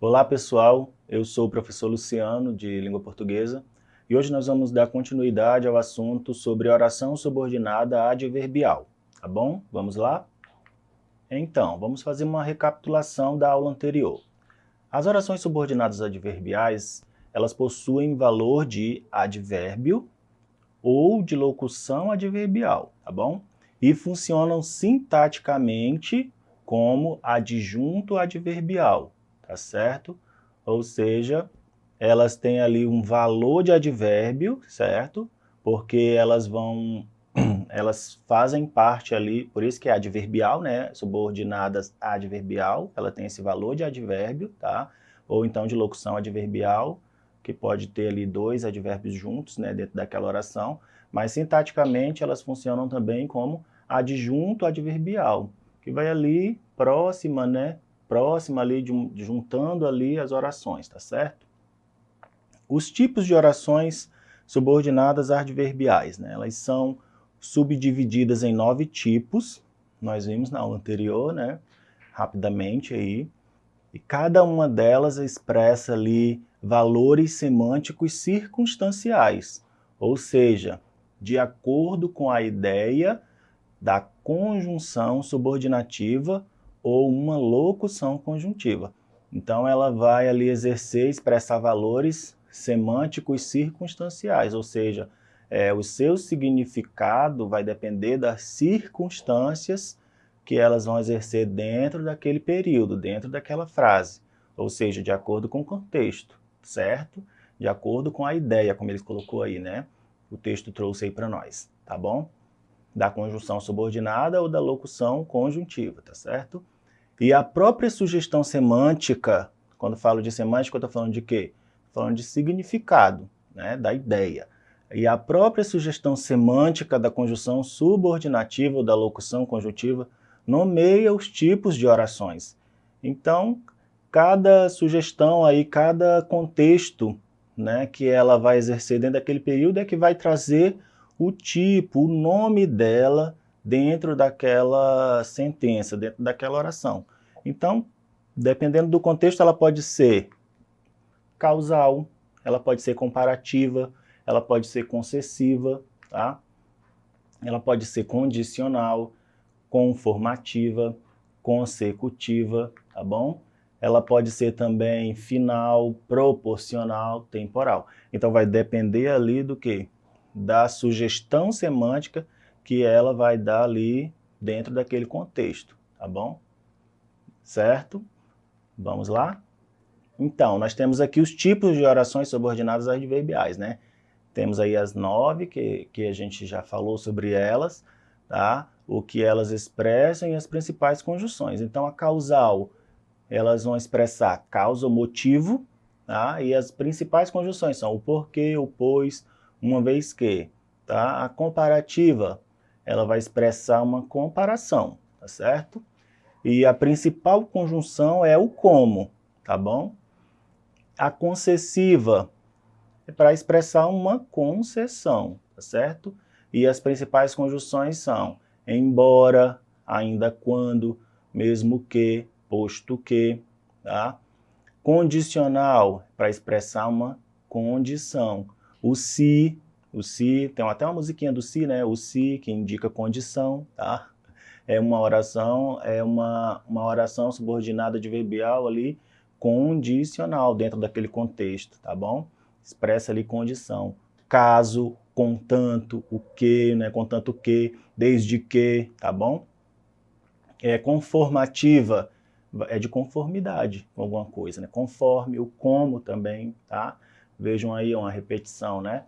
Olá pessoal, eu sou o professor Luciano de Língua Portuguesa e hoje nós vamos dar continuidade ao assunto sobre oração subordinada adverbial, tá bom? Vamos lá? Então, vamos fazer uma recapitulação da aula anterior. As orações subordinadas adverbiais, elas possuem valor de advérbio ou de locução adverbial, tá bom? E funcionam sintaticamente como adjunto adverbial, tá certo? Ou seja, elas têm ali um valor de advérbio, certo? Porque elas fazem parte ali, por isso que é adverbial, né? Subordinadas a adverbial, ela tem esse valor de advérbio, tá? Ou então de locução adverbial, que pode ter ali dois advérbios juntos, né, dentro daquela oração, mas sintaticamente elas funcionam também como adjunto adverbial, que vai ali próxima, né? Próxima ali, juntando ali as orações, tá certo? Os tipos de orações subordinadas adverbiais, né? Elas são subdivididas em 9 tipos, nós vimos na aula anterior, né? Rapidamente aí. E cada uma delas expressa ali valores semânticos circunstanciais, ou seja, de acordo com a ideia da conjunção subordinativa ou uma locução conjuntiva. Então ela vai ali exercer, expressar valores semânticos circunstanciais, ou seja, o seu significado vai depender das circunstâncias que elas vão exercer dentro daquele período, dentro daquela frase, ou seja, de acordo com o contexto, certo? De acordo com a ideia, como ele colocou aí, né? O texto trouxe aí para nós, tá bom? Da conjunção subordinada ou da locução conjuntiva, tá certo? E a própria sugestão semântica, quando falo de semântica, eu estou falando de quê? Falando de significado, né? Da ideia. E a própria sugestão semântica da conjunção subordinativa ou da locução conjuntiva nomeia os tipos de orações. Então, cada sugestão aí, cada contexto, né, que ela vai exercer dentro daquele período é que vai trazer o tipo, o nome dela dentro daquela sentença, dentro daquela oração. Então, dependendo do contexto, ela pode ser causal, ela pode ser comparativa, ela pode ser concessiva, tá? Ela pode ser condicional, conformativa, consecutiva, tá bom? Ela pode ser também final, proporcional, temporal. Então vai depender ali do quê? Da sugestão semântica que ela vai dar ali dentro daquele contexto, tá bom? Certo? Vamos lá? Então, nós temos aqui os tipos de orações subordinadas adverbiais, né? Temos aí as 9, que a gente já falou sobre elas, tá? O que elas expressam e as principais conjunções. Então, a causal, elas vão expressar causa ou motivo, tá? E as principais conjunções são o porquê, o pois, uma vez que, tá? A comparativa, ela vai expressar uma comparação, tá certo? E a principal conjunção é o como, tá bom? A concessiva é para expressar uma concessão, tá certo? E as principais conjunções são embora, ainda quando, mesmo que, posto que, tá? Condicional, para expressar uma condição. O se, tem até uma musiquinha do se, né? O se, que indica condição, tá? É uma oração subordinada adverbial ali, condicional, dentro daquele contexto, tá bom? Expressa ali condição. Caso, contanto, o que, né? Contanto que, desde que, tá bom? Conformativa, é de conformidade com alguma coisa, né? Conforme, o como também, tá? Vejam aí uma repetição, né?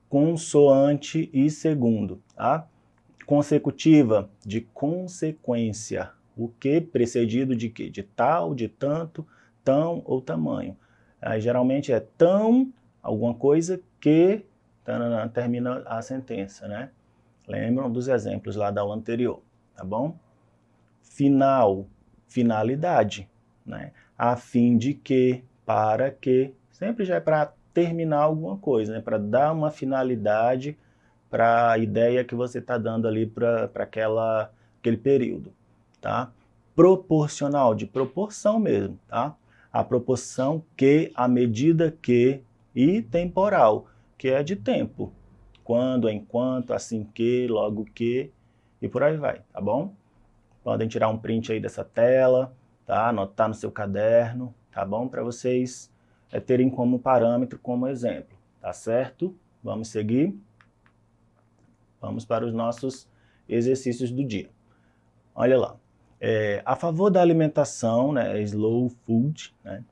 Consoante e segundo, tá? Consecutiva, de consequência. O que precedido de quê? De tal, de tanto, tão ou tamanho. Aí, geralmente é tão, alguma coisa que tanana, termina a sentença, né? Lembram dos exemplos lá da aula anterior, tá bom? Final, finalidade, né? A fim de que, para que, sempre já é para terminar alguma coisa, né? Para dar uma finalidade para a ideia que você está dando ali para aquele período, tá? Proporcional, de proporção mesmo, tá? a proporção que, a medida que, e temporal, que é de tempo. Quando, enquanto, assim que, logo que, e por aí vai, tá bom? Podem tirar um print aí dessa tela, tá? Anotar no seu caderno, tá bom? Para vocês terem como parâmetro, como exemplo, tá certo? Vamos seguir. Vamos para os nossos exercícios do dia. Olha lá. A favor da alimentação, né, slow food, né,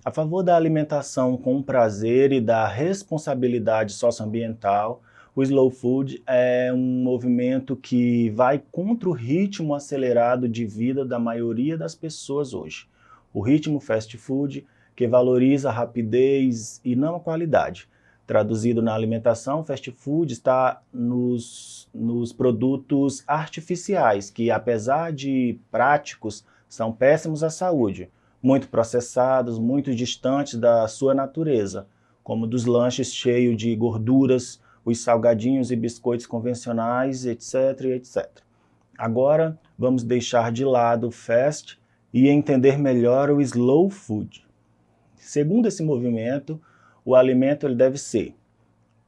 a favor da alimentação com prazer e da responsabilidade socioambiental, o slow food é um movimento que vai contra o ritmo acelerado de vida da maioria das pessoas hoje. O ritmo fast food, que valoriza a rapidez e não a qualidade. Traduzido na alimentação, fast food está nos produtos artificiais, que apesar de práticos, são péssimos à saúde, muito processados, muito distantes da sua natureza, como dos lanches cheios de gorduras, os salgadinhos e biscoitos convencionais, etc, etc. Agora, vamos deixar de lado o fast e entender melhor o slow food. Segundo esse movimento, o alimento ele deve ser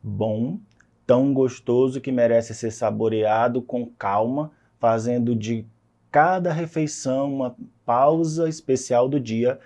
bom, tão gostoso que merece ser saboreado com calma, fazendo de cada refeição uma pausa especial do dia,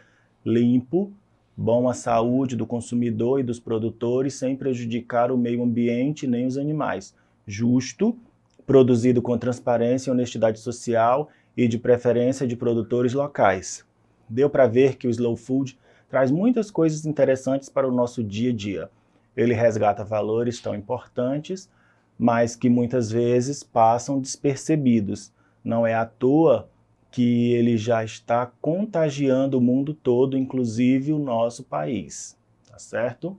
limpo, bom à saúde do consumidor e dos produtores, sem prejudicar o meio ambiente nem os animais, justo, produzido com transparência e honestidade social e de preferência de produtores locais. Deu para ver que o slow food traz muitas coisas interessantes para o nosso dia a dia. Ele resgata valores tão importantes, mas que muitas vezes passam despercebidos. Não é à toa que ele já está contagiando o mundo todo, inclusive o nosso país. Tá certo?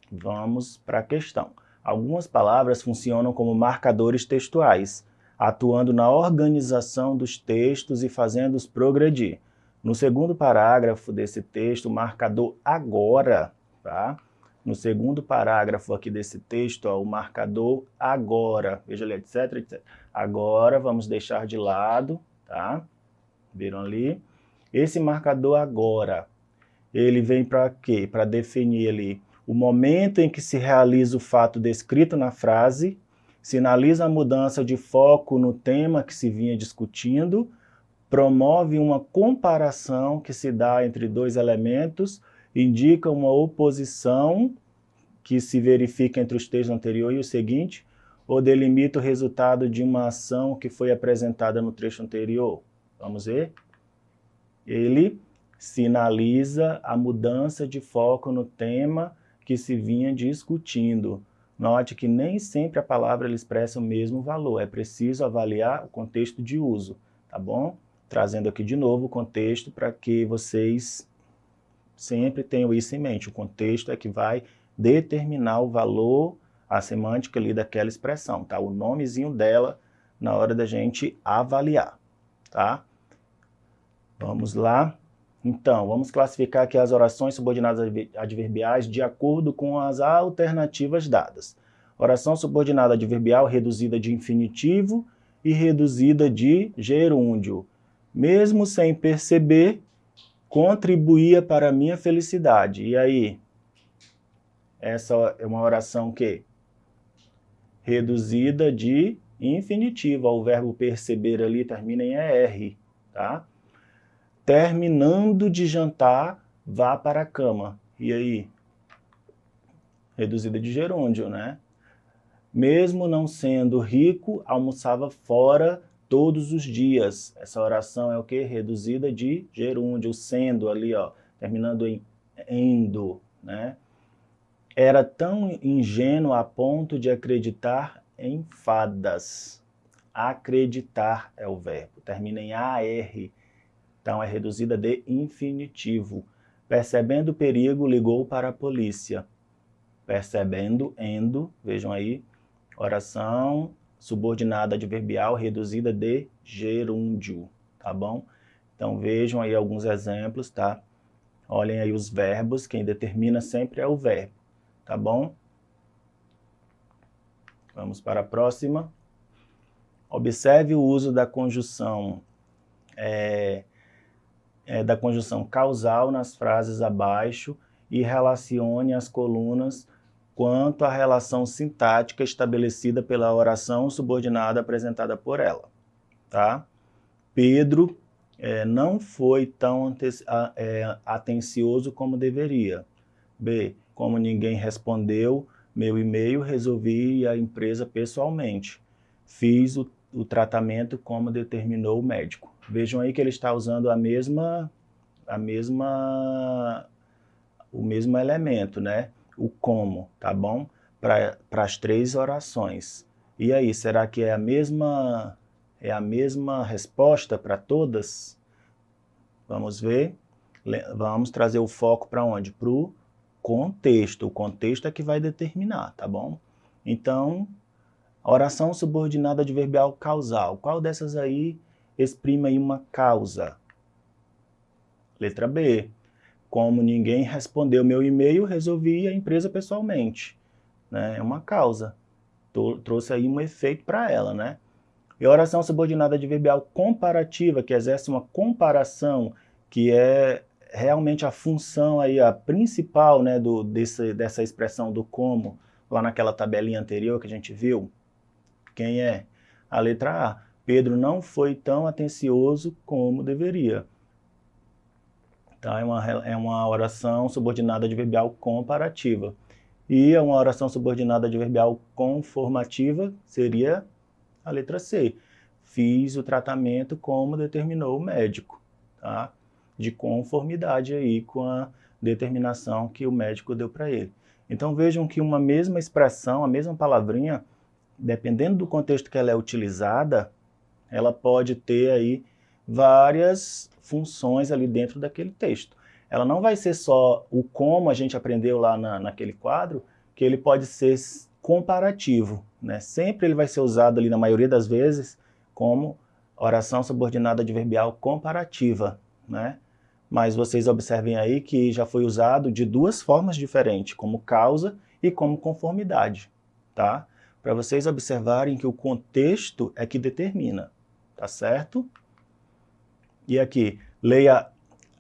Vamos para a questão. Algumas palavras funcionam como marcadores textuais, atuando na organização dos textos e fazendo-os progredir. No segundo parágrafo desse texto, o marcador agora, tá? No segundo parágrafo aqui desse texto, ó, o marcador agora, veja ali, etc, etc. Agora vamos deixar de lado, tá? Viram ali? Esse marcador agora, ele vem para quê? Para definir ali o momento em que se realiza o fato descrito na frase, sinaliza a mudança de foco no tema que se vinha discutindo, promove uma comparação que se dá entre dois elementos, indica uma oposição que se verifica entre os textos anterior e o seguinte, ou delimita o resultado de uma ação que foi apresentada no trecho anterior. Vamos ver? Ele sinaliza a mudança de foco no tema que se vinha discutindo. Note que nem sempre a palavra ela expressa o mesmo valor, é preciso avaliar o contexto de uso, tá bom? Trazendo aqui de novo o contexto para que vocês sempre tenham isso em mente. O contexto é que vai determinar o valor, a semântica ali daquela expressão, tá? O nomezinho dela na hora da gente avaliar, tá? Vamos lá. Então, vamos classificar aqui as orações subordinadas adverbiais de acordo com as alternativas dadas. Oração subordinada adverbial reduzida de infinitivo e reduzida de gerúndio. Mesmo sem perceber, contribuía para a minha felicidade. E aí? Essa é uma oração que? Reduzida de infinitivo. O verbo perceber ali termina em ER, tá? Terminando de jantar, vá para a cama. E aí? Reduzida de gerúndio, né? Mesmo não sendo rico, almoçava fora todos os dias. Essa oração é o quê? Reduzida de gerúndio, sendo ali, ó, terminando em endo, né? Era tão ingênuo a ponto de acreditar em fadas. Acreditar é o verbo, termina em AR, então é reduzida de infinitivo. Percebendo o perigo, ligou para a polícia. Percebendo, endo, vejam aí, oração subordinada adverbial reduzida de gerúndio, tá bom? Então vejam aí alguns exemplos, tá? Olhem aí os verbos, quem determina sempre é o verbo, tá bom? Vamos para a próxima. Observe o uso da conjunção da conjunção causal nas frases abaixo e relacione as colunas quanto à relação sintática estabelecida pela oração subordinada apresentada por ela. Tá? Pedro não foi tão atencioso como deveria. B. Como ninguém respondeu meu e-mail, resolvi ir à empresa pessoalmente. Fiz o tratamento como determinou o médico. Vejam aí que ele está usando o mesmo elemento, né? O como, tá bom? Para as 3 orações. E aí, será que é a mesma resposta para todas? Vamos ver. Vamos trazer o foco para onde? Para o contexto. O contexto é que vai determinar, tá bom? Então, oração subordinada adverbial causal. Qual dessas aí exprime aí uma causa? Letra B. Como ninguém respondeu meu e-mail, resolvi ir à empresa pessoalmente. Né? É uma causa. Trouxe aí um efeito para ela, né? E a oração subordinada adverbial comparativa, que exerce uma comparação, que é realmente a função aí, a principal, né, dessa expressão do como, lá naquela tabelinha anterior que a gente viu. Quem é? A letra A. Pedro não foi tão atencioso como deveria. Tá? É uma oração subordinada adverbial comparativa. E uma oração subordinada adverbial conformativa seria a letra C. Fiz o tratamento como determinou o médico. Tá? De conformidade aí com a determinação que o médico deu para ele. Então vejam que uma mesma expressão, a mesma palavrinha, dependendo do contexto que ela é utilizada, ela pode ter aí várias funções ali dentro daquele texto. Ela não vai ser só o como a gente aprendeu lá naquele quadro, que ele pode ser comparativo, né? Sempre ele vai ser usado ali, na maioria das vezes, como oração subordinada adverbial comparativa, né? Mas vocês observem aí que já foi usado de 2 formas diferentes, como causa e como conformidade, tá? Para vocês observarem que o contexto é que determina, tá certo? E aqui, leia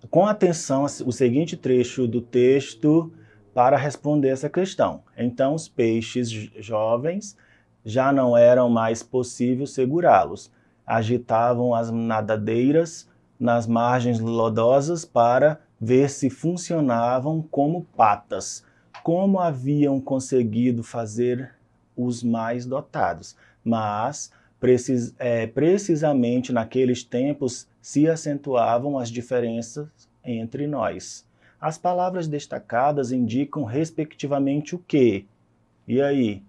com atenção o seguinte trecho do texto para responder essa questão. Então, os peixes jovens já não eram mais possível segurá-los. Agitavam as nadadeiras nas margens lodosas para ver se funcionavam como patas, como haviam conseguido fazer os mais dotados. Mas, precisamente naqueles tempos, se acentuavam as diferenças entre nós. As palavras destacadas indicam respectivamente o quê? E aí?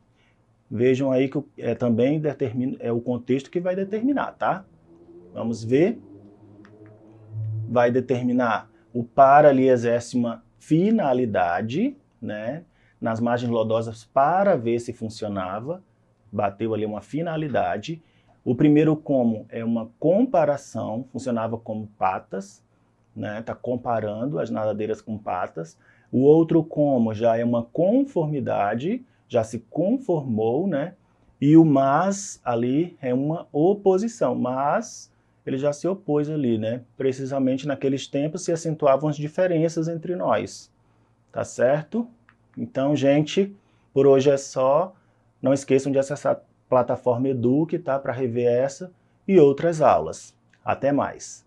Vejam aí que também é o contexto que vai determinar, tá? Vamos ver. Vai determinar, o para ali exerce uma finalidade, né? Nas margens lodosas para ver se funcionava, bateu ali uma finalidade. O primeiro como é uma comparação, funcionava como patas, né? Tá comparando as nadadeiras com patas. O outro como já é uma conformidade, já se conformou, né? E o mas ali é uma oposição, mas ele já se opôs ali, né? Precisamente naqueles tempos se acentuavam as diferenças entre nós, tá certo? Então, gente, por hoje é só. Não esqueçam de acessar a plataforma Eduque, tá? Para rever essa e outras aulas. Até mais!